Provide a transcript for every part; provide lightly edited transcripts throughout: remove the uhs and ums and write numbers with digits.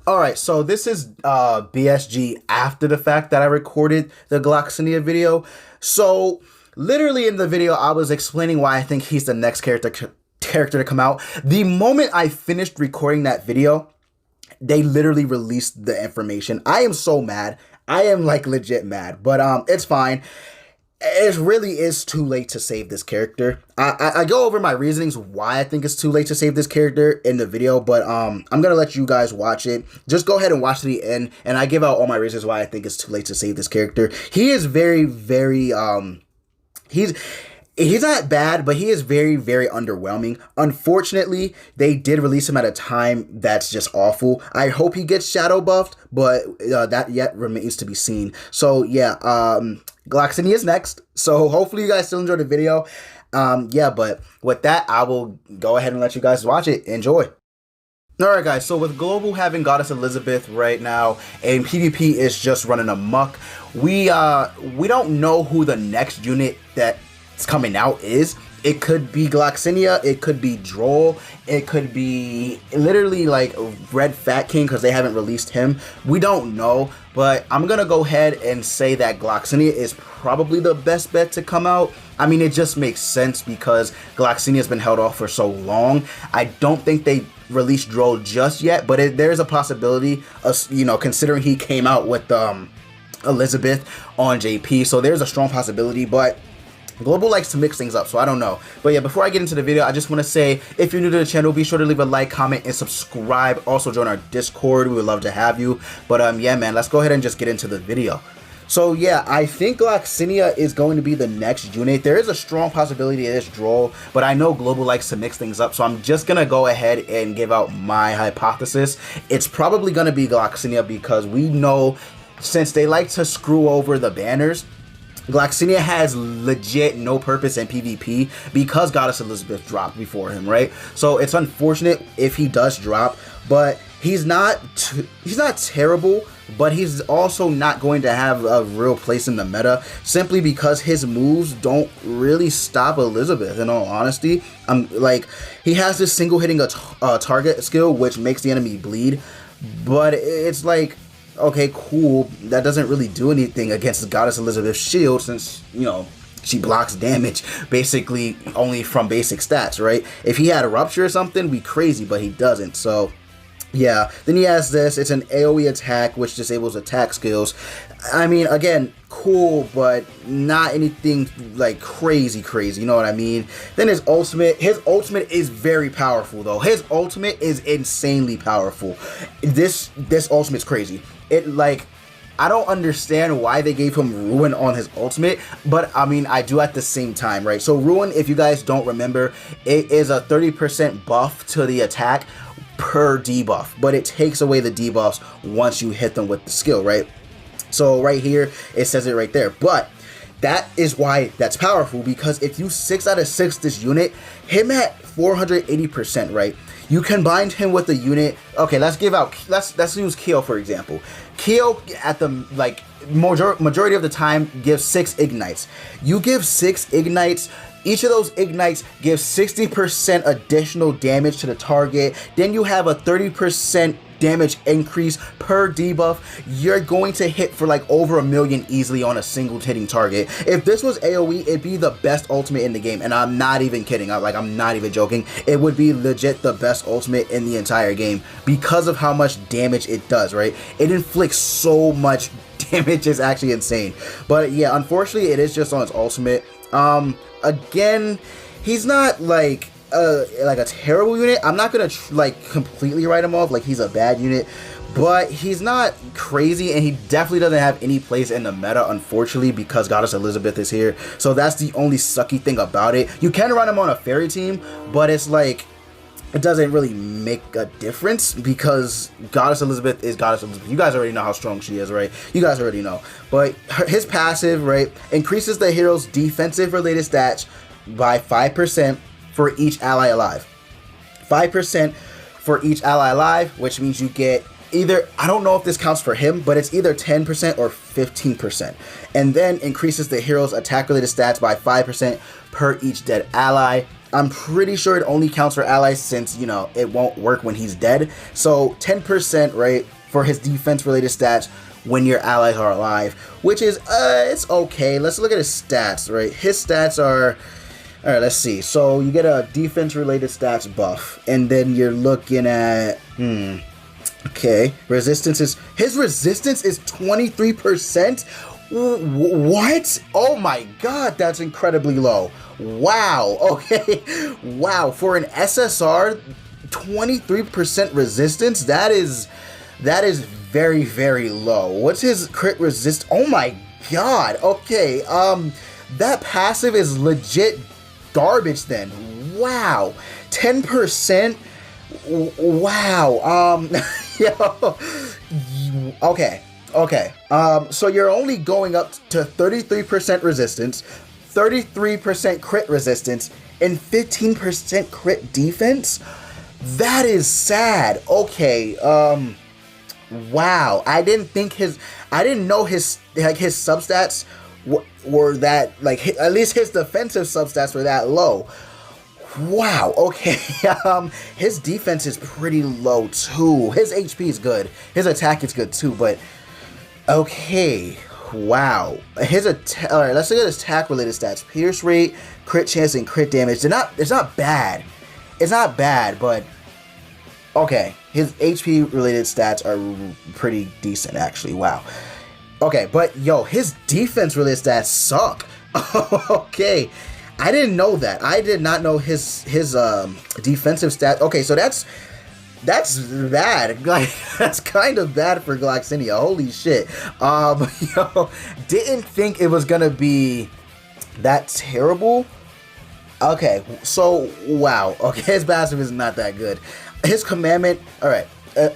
Alright, so this is BSG after the fact that I recorded the Gloxinia video. So, literally in the video, I was explaining why I think he's the next character to come out. The moment I finished recording that video, they literally released the information. I am so mad. I am like legit mad, but it's fine. It really is too late to save this character. I go over my reasonings why I think it's too late to save this character in the video, but I'm gonna let you guys watch it. Just go ahead and watch to the end, and I give out all my reasons why I think it's too late to save this character. He is very, very He's not bad, but he is very, very underwhelming. Unfortunately, they did release him at a time that's just awful. I hope he gets shadow buffed, but that yet remains to be seen. So yeah, Gloxinia is next. So hopefully you guys still enjoyed the video. Yeah, but with that, I will go ahead and let you guys watch it. Enjoy. Alright guys, so with Global having Goddess Elizabeth right now, and PvP is just running amok, we don't know who the next unit that's coming out is. It could be Gloxinia, it could be Droll, it could be literally like Red Fat King because they haven't released him. We don't know, but I'm gonna go ahead and say that Gloxinia is probably the best bet to come out. I mean, it just makes sense because Gloxinia has been held off for so long. I don't think they released Droll just yet, but there's a possibility of, you know, considering he came out with Elizabeth on JP, so there's a strong possibility, but Global likes to mix things up, so I don't know. But yeah, before I get into the video, I just want to say, if you're new to the channel, be sure to leave a like, comment, and subscribe. Also, join our Discord. We would love to have you. But yeah, man, let's go ahead and just get into the video. So yeah, I think Gloxinia is going to be the next unit. There is a strong possibility it is Droll, but I know Global likes to mix things up, so I'm just going to go ahead and give out my hypothesis. It's probably going to be Gloxinia because we know, since they like to screw over the banners, Gloxinia has legit no purpose in PvP because Goddess Elizabeth dropped before him, right? So it's unfortunate if he does drop, but he's not terrible, but he's also not going to have a real place in the meta simply because his moves don't really stop Elizabeth, in all honesty. Like, he has this single hitting a target skill which makes the enemy bleed, but it's like, okay, cool, that doesn't really do anything against Goddess Elizabeth's shield since, you know, she blocks damage basically only from basic stats, right? If he had a rupture or something, be crazy, but he doesn't. So yeah, then he has this. It's an AoE attack which disables attack skills. I mean, again, cool, but not anything like crazy, you know what I mean? Then his ultimate is very powerful though. His ultimate is insanely powerful. This ultimate's crazy. It, like, I don't understand why they gave him Ruin on his ultimate, but I mean, I do at the same time, right? So Ruin, if you guys don't remember, it is a 30% buff to the attack per debuff, but it takes away the debuffs once you hit them with the skill, right? So right here, it says it right there, but that is why that's powerful, because if you 6 out of 6 this unit, him at 480%, right? You combined him with the unit. Okay, let's use Keo for example. Keo at the majority of the time gives 6 ignites. You give 6 ignites. Each of those ignites gives 60% additional damage to the target. Then you have a 30% damage increase per debuff. You're going to hit for like over 1 million easily on a single hitting target. If this was AoE, it'd be the best ultimate in the game, and I'm not even kidding. I'm not even joking. It would be legit the best ultimate in the entire game because of how much damage it does, right? It inflicts so much damage, it's actually insane. But yeah, unfortunately, it is just on its ultimate. Again, he's not like a terrible unit. I'm not gonna like completely write him off like he's a bad unit, but he's not crazy, and he definitely doesn't have any place in the meta, unfortunately, because Goddess Elizabeth is here. So that's the only sucky thing about it. You can run him on a fairy team, but it's like, it doesn't really make a difference because Goddess Elizabeth is Goddess Elizabeth. You guys already know how strong she is, right? You guys already know. But his passive, right, increases the hero's defensive related stats by 5% for each ally alive. 5% for each ally alive, which means you get either, I don't know if this counts for him, but it's either 10% or 15%. And then increases the hero's attack related stats by 5% per each dead ally. I'm pretty sure it only counts for allies since, you know, it won't work when he's dead. So 10%, right, for his defense related stats when your allies are alive, which is, it's okay. Let's look at his stats, right? His stats are, all right, let's see. So you get a defense related stats buff, and then you're looking at, okay, his resistance is 23%. What? Oh my god, that's incredibly low. Wow. Okay. Wow. For an SSR, 23% resistance, that is very, very low. What's his crit resist? Oh my god. Okay. That passive is legit garbage then. Wow. 10%. Wow. Yo. Okay. Okay, so you're only going up to 33% resistance, 33% crit resistance, and 15% crit defense? That is sad. Okay, wow. I didn't know his substats were that, like, at least his defensive substats were that low. Wow, okay. His defense is pretty low too. His HP is good. His attack is good too, but okay, wow. Alright, let's look at his attack related stats. Pierce rate, crit chance, and crit damage. It's not bad. It's not bad, but okay. His HP related stats are pretty decent actually. Wow. Okay, but yo, his defense related stats suck. Okay. I didn't know that. I did not know his defensive stat. Okay, so that's bad. Like, that's kind of bad for Gloxinia. Holy shit. Yo, didn't think it was gonna be that terrible. Okay, so wow. Okay, his passive is not that good. His commandment. All right.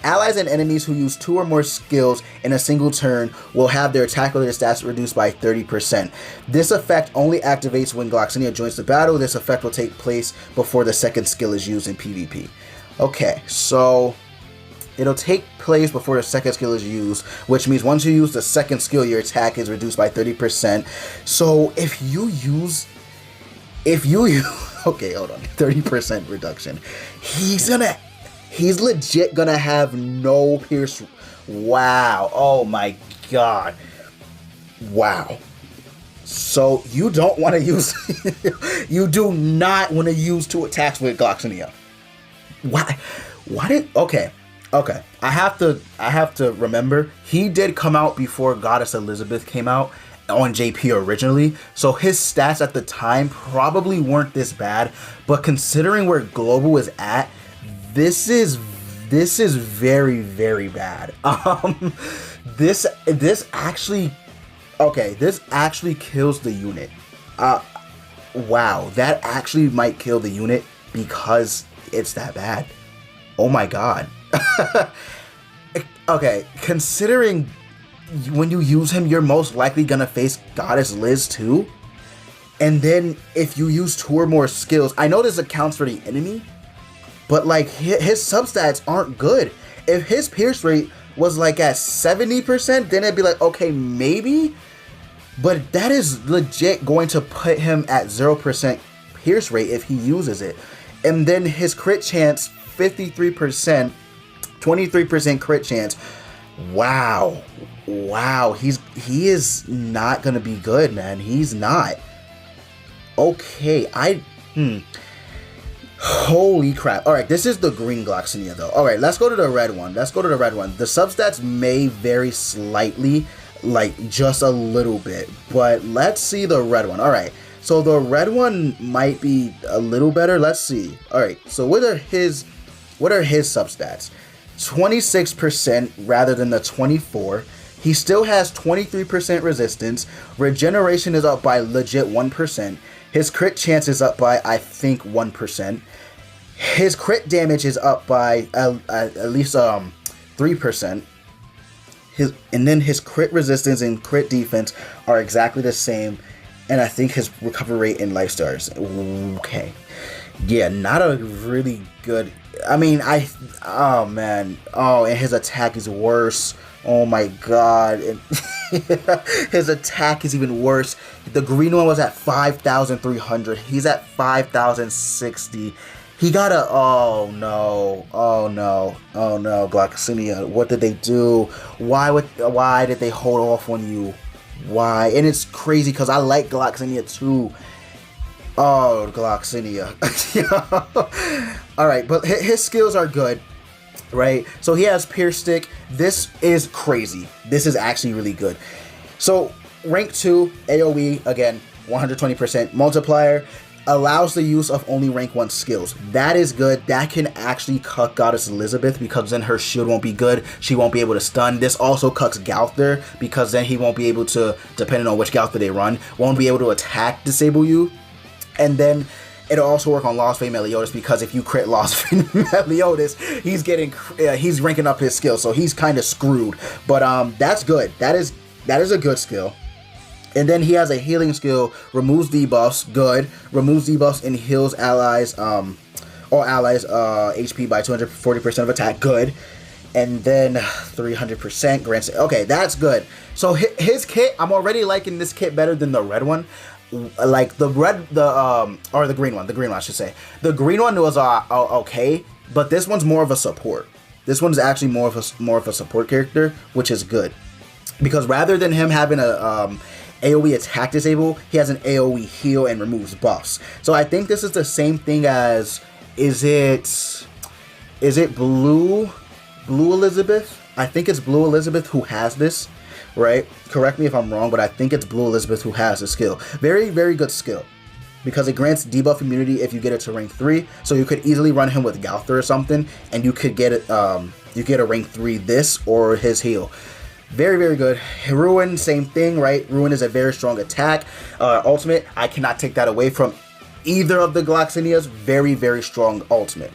Allies and enemies who use 2 or more skills in a single turn will have their attack-related stats reduced by 30%. This effect only activates when Gloxinia joins the battle. This effect will take place before the second skill is used in PvP. Okay, so it'll take place before the second skill is used, which means once you use the second skill, your attack is reduced by 30%. So if you use, okay, hold on, 30% reduction. He's legit gonna have no pierce. Wow. Oh my god. Wow. So you don't want to use, you do not want to use 2 attacks with Gloxinia. Why did, okay. I have to remember, he did come out before Goddess Elizabeth came out on JP originally, so his stats at the time probably weren't this bad, but considering where Global is at, this is very, very bad. This actually kills the unit. Wow, that actually might kill the unit because it's that bad. Oh my god. Okay, considering when you use him, you're most likely gonna face Goddess Liz too. And then if you use 2 or more skills, I know this accounts for the enemy, but like his substats aren't good. If his pierce rate was like at 70%, then it'd be like, okay, maybe. But that is legit going to put him at 0% pierce rate if he uses it. And then his crit chance, 53%, 23% crit chance. Wow. He is not gonna be good, man. He's not. Okay, holy crap. Alright, this is the green Gloxinia though. Alright, let's go to the red one. The substats may vary slightly, like just a little bit, but let's see the red one. Alright, so the red one might be a little better. Let's see. Alright, so what are his substats? 26% rather than the 24. He still has 23% resistance. Regeneration is up by legit 1%. His crit chance is up by, I think, 1%. His crit damage is up by at least 3%. And then his crit resistance and crit defense are exactly the same. And I think his recovery rate and life stars. Okay. Yeah, not a really good. I mean, oh man, oh, and his attack is worse. Oh my god, and his attack is even worse. The green one was at 5,300. He's at 5,060. He got a. Oh no! Oh no! Oh no! Gloxinia, what did they do? Why did they hold off on you? Why? And it's crazy because I like Gloxinia too. Oh, Gloxinia. Alright, but his skills are good, right? So he has Pierce Stick. This is crazy. This is actually really good. So, rank 2, AoE, again, 120% multiplier, allows the use of only rank 1 skills. That is good. That can actually cuck Goddess Elizabeth because then her shield won't be good. She won't be able to stun. This also cucks Galther because then he won't be able to, depending on which Galther they run, won't be able to attack disable you. And then it'll also work on Lost Vein Meliodas because if you crit Lost Vein Meliodas, he's ranking up his skill, so he's kind of screwed. But that's good. That is a good skill. And then he has a healing skill, removes debuffs, good. Removes debuffs and heals allies, all allies HP by 240% of attack, good. And then 300% grants. Okay, that's good. So his kit, I'm already liking this kit better than the red one. Like the green one I should say. The green one was okay, but this one's more of a support. This one's actually more of a support character, which is good. Because rather than him having a AoE attack disable, he has an AoE heal and removes buffs. So I think this is the same thing as, is it Blue Elizabeth? I think it's Blue Elizabeth who has this. Right? Correct me if I'm wrong, but I think it's Blue Elizabeth who has the skill. Very, very good skill. Because it grants debuff immunity if you get it to rank 3. So you could easily run him with Galther or something, and you could get it, you get a rank 3 this or his heal. Very, very good. Ruin, same thing, right? Ruin is a very strong attack. Ultimate, I cannot take that away from either of the Gloxinias. Very, very strong ultimate.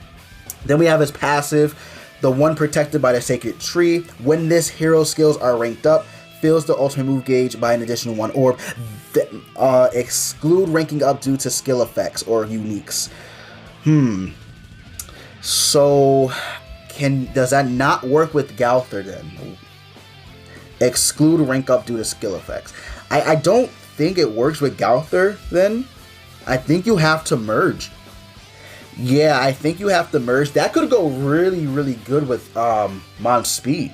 Then we have his passive, the one protected by the Sacred Tree. When this hero skills are ranked up, fills the ultimate move gauge by an additional 1 orb. Exclude ranking up due to skill effects or uniques. So, does that not work with Galther then? Exclude rank up due to skill effects. I don't think it works with Galther then. I think you have to merge. Yeah, I think you have to merge. That could go really, really good with Mon Speed.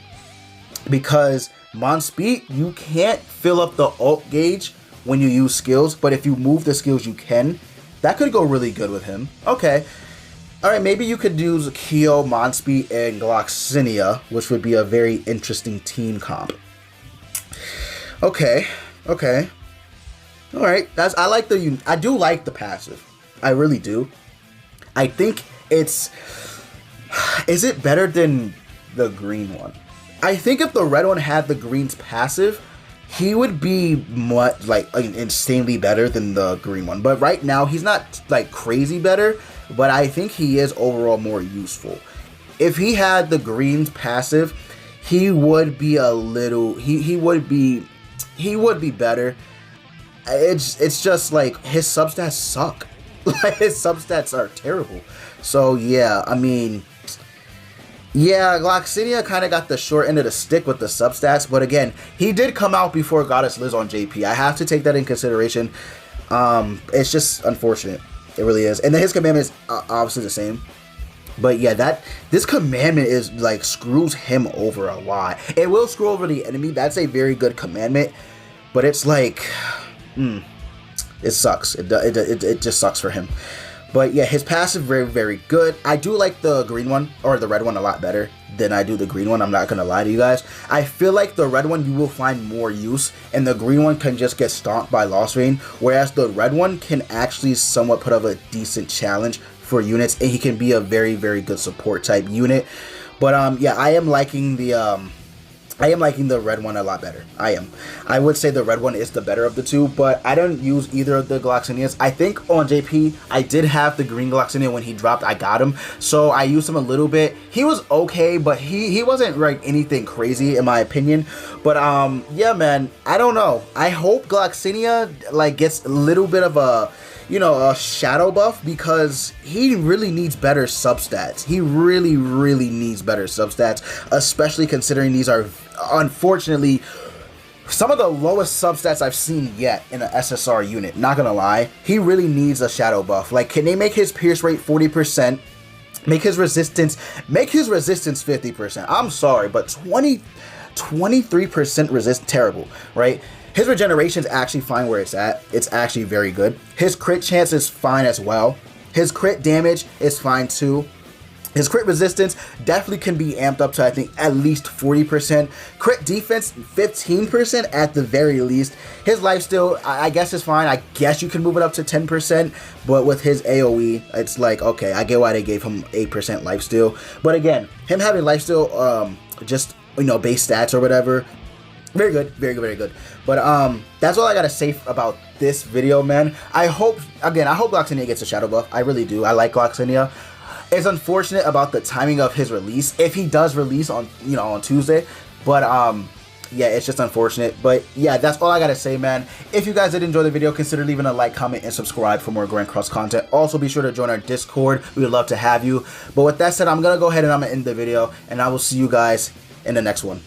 Because Mon Speed, you can't fill up the ult gauge when you use skills, but if you move the skills, you can. That could go really good with him. Okay. Alright, maybe you could use Kyo, Mon Speed, and Gloxinia, which would be a very interesting team comp. Okay. Alright, I do like the passive. I really do. I think is it better than the green one? I think if the red one had the green's passive, he would be insanely better than the green one. But right now, he's not like crazy better, but I think he is overall more useful. If he had the green's passive, he would be a little, he would be better. It's just like his substats suck. Like his substats are terrible. So yeah, I mean, yeah, Gloxinia kind of got the short end of the stick with the substats, but again, he did come out before Goddess Liz on JP. I have to take that in consideration. It's just unfortunate. It really is. And then his commandment is obviously the same. But yeah, this commandment is like screws him over a lot. It will screw over the enemy. That's a very good commandment, but it's like, it sucks. It just sucks for him. But yeah, his passive very, very good. I do like the green one or the red one a lot better than I do the green one. I'm not gonna lie to you guys. I feel like the red one you will find more use, and the green one can just get stomped by Lost Vein, whereas the red one can actually somewhat put up a decent challenge for units, and he can be a very, very good support type unit. But yeah, I am liking the red one a lot better. I would say the red one is the better of the two, but I don't use either of the Gloxinias. I think on JP, I did have the green Gloxinia when he dropped. I got him, so I used him a little bit. He was okay, but he wasn't like anything crazy in my opinion. But yeah, man, I don't know. I hope Gloxinia like gets a little bit of a, you know, a shadow buff because he really needs better substats. He really, really needs better substats, especially considering these are, unfortunately, some of the lowest substats I've seen yet in an SSR unit. Not gonna lie, he really needs a shadow buff. Like, can they make his pierce rate 40%? Make his resistance 50%. I'm sorry, but 23% resist, terrible, right? His regeneration is actually fine where it's at. It's actually very good. His crit chance is fine as well. His crit damage is fine too. His crit resistance definitely can be amped up to, I think, at least 40%. Crit defense, 15% at the very least. His lifesteal, I guess, is fine. I guess you can move it up to 10%. But with his AoE, it's like, okay, I get why they gave him 8% lifesteal. But again, him having lifesteal, just, you know, base stats or whatever, very good, very good, very good. But that's all I gotta say about this video, man. I hope Gloxinia gets a shadow buff. I really do. I like Gloxinia. It's unfortunate about the timing of his release, if he does release on, you know, on Tuesday. But yeah, it's just unfortunate. But yeah, that's all I gotta say, man. If you guys did enjoy the video, consider leaving a like, comment, and subscribe for more Grand Cross content. Also, be sure to join our Discord. We would love to have you. But with that said, I'm gonna go ahead and I'm gonna end the video, and I will see you guys in the next one.